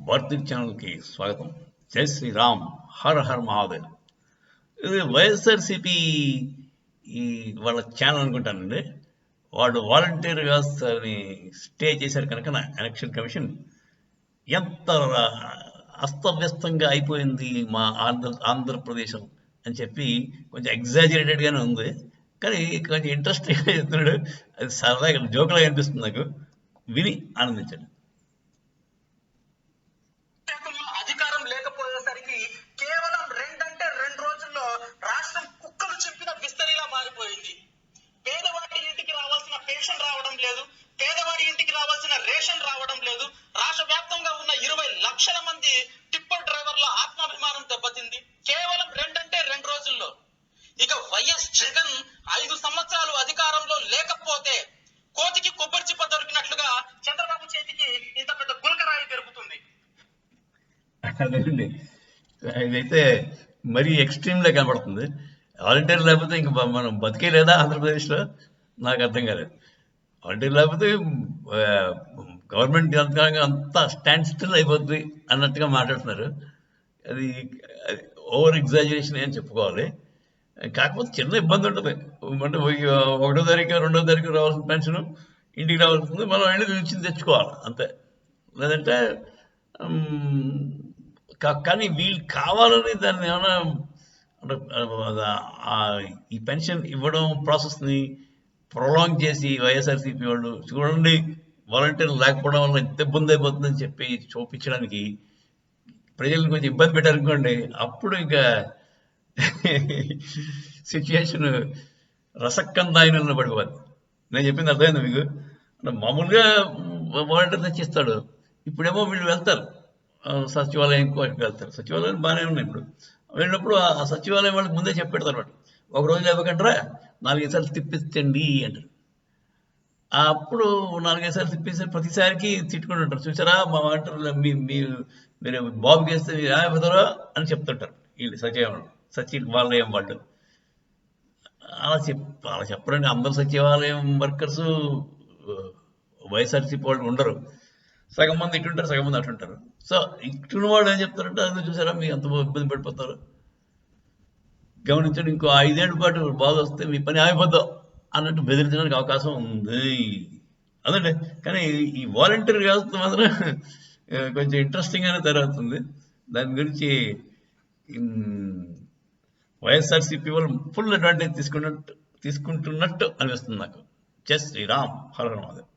భారతీ ఛానల్కి స్వాగతం. జై శ్రీరామ్, హర్ హర్ మహాదేవ్. ఇది వైఎస్ఆర్సిపి ఈ వాళ్ళ ఛానల్ అనుకుంటానండి. వాడు వాలంటీర్ వ్యవస్థని స్టే చేశారు కనుక ఎలక్షన్ కమిషన్ ఎంత అస్తవ్యస్తంగా అయిపోయింది మా ఆంధ్రప్రదేశ్ అని చెప్పి కొంచెం ఎగ్జాజరేటెడ్గానే ఉంది, కానీ కొంచెం ఇంట్రెస్టింగ్గా చెప్తున్నాడు. అది సరదాగా జోకులా అనిపిస్తుంది నాకు. విని ఆనందించండి. అధికారం లేకపోయేసరికి కేవలం 2 రోజుల్లో రాష్ట్రం కుక్కలు చెప్పిన విస్తరిలా మారిపోయింది. పేదవాడి ఇంటికి రావాల్సిన పెన్షన్ రావడం లేదు, పేదవాడి ఇంటికి రావాల్సిన రేషన్ రావడం లేదు. రాష్ట్ర వ్యాప్తంగా ఉన్న 20 లక్షల మంది టిప్పర్ డ్రైవర్ల ఆత్మాభిమానం దెబ్బతింది కేవలం 2 రోజుల్లో. ఇక వైఎస్ జగన్ 5 సంవత్సరాలు అధికారంలో లేకపోతే కోతికి కొబ్బరి చిప్ప దొరికినట్లుగా చంద్రబాబు చేతికి ఇంత పెద్ద గుల్కరాయి దొరుకుతుంది. అదేండి, ఇదైతే మరీ ఎక్స్ట్రీమ్లో కనబడుతుంది. వాలంటీర్ లేకపోతే ఇంక మనం బతికే లేదా ఆంధ్రప్రదేశ్లో? నాకు అర్థం కాలేదు. వాలంటీర్ లేకపోతే గవర్నమెంట్ యంత్రాంగం అంతా స్టాండ్ స్టిల్ అయిపోద్ది అన్నట్టుగా మాట్లాడుతున్నారు. అది ఓవర్ ఎగ్జాజరేషన్ అని చెప్పుకోవాలి. కాకపోతే చిన్న ఇబ్బంది ఉంటుంది. అంటే 1వ తారీఖు 2వ తారీఖు రావాల్సిన పెన్షన్ ఇంటికి రావాల్సింది, మనం వెళ్ళి నిలిచింది తెచ్చుకోవాలి అంతే. లేదంటే కానీ వీళ్ళు కావాలని దాన్ని ఏమైనా అంటే ఈ పెన్షన్ ఇవ్వడం ప్రాసెస్ని ప్రొలాంగ్ చేసి వైఎస్ఆర్సీపీ వాళ్ళు చూడండి వాలంటీర్లు లేకపోవడం వల్ల ఎంత ఇబ్బంది అయిపోతుందని చెప్పి చూపించడానికి ప్రజలను కొంచెం ఇబ్బంది పెట్టారనుకోండి, అప్పుడు ఇంకా సిచ్యుయేషన్ రసక్కందాయనంలో పడిపోద్ది. నేను చెప్పింది అర్థమైంది మీకు? మామూలుగా వాలంటీర్ తెచ్చిస్తాడు, ఇప్పుడేమో వీళ్ళు వెళ్తారు సచివాలయం వెళ్తారు. సచివాలయం బాగానే ఉన్నాయి. ఇప్పుడు వెళ్ళినప్పుడు ఆ సచివాలయం వాళ్ళకి ముందే చెప్పెడతారు అనమాట, 1 రోజు లేవకంటారా 4 సార్లు తిప్పించండి అంటారు. అప్పుడు 4 సార్లు తిప్పేసారి ప్రతిసారికి తిట్టుకుంటుంటారు, చూసారా మా వాలంటీర్లు మీరు బాబుకి వేస్తే మీరు ఏమైపోతారో అని చెప్తుంటారు వీళ్ళు సచివాలయం వాళ్ళు. అలా చెప్పరండి. అందరు సచివాలయం వర్కర్స్ వైఎస్ఆర్సీపీ వాళ్ళు ఉండరు. సగం మంది ఇటుంటారు, సగం మంది అటుంటారు. సో ఇటున్న వాళ్ళు ఏం చెప్తారంటే, అది చూసారా మీకు ఎంత ఇబ్బంది పడిపోతారు, గమనించండి, ఇంకో 5 ఏళ్ళ పాటు బాధ వస్తే మీ పని ఆగిపోద్దాం అన్నట్టు బెదిరించడానికి అవకాశం ఉంది. అదండి. కానీ ఈ వాలంటీర్ వ్యవస్థ మాత్రం కొంచెం ఇంట్రెస్టింగ్గానే తయారవుతుంది. దాని గురించి వైఎస్ఆర్సీపీ వాళ్ళు ఫుల్ అడ్వాంటేజ్ తీసుకుంటున్నట్టు అనిపిస్తుంది నాకు. జై శ్రీరామ్, హర హర మహాదేవ్.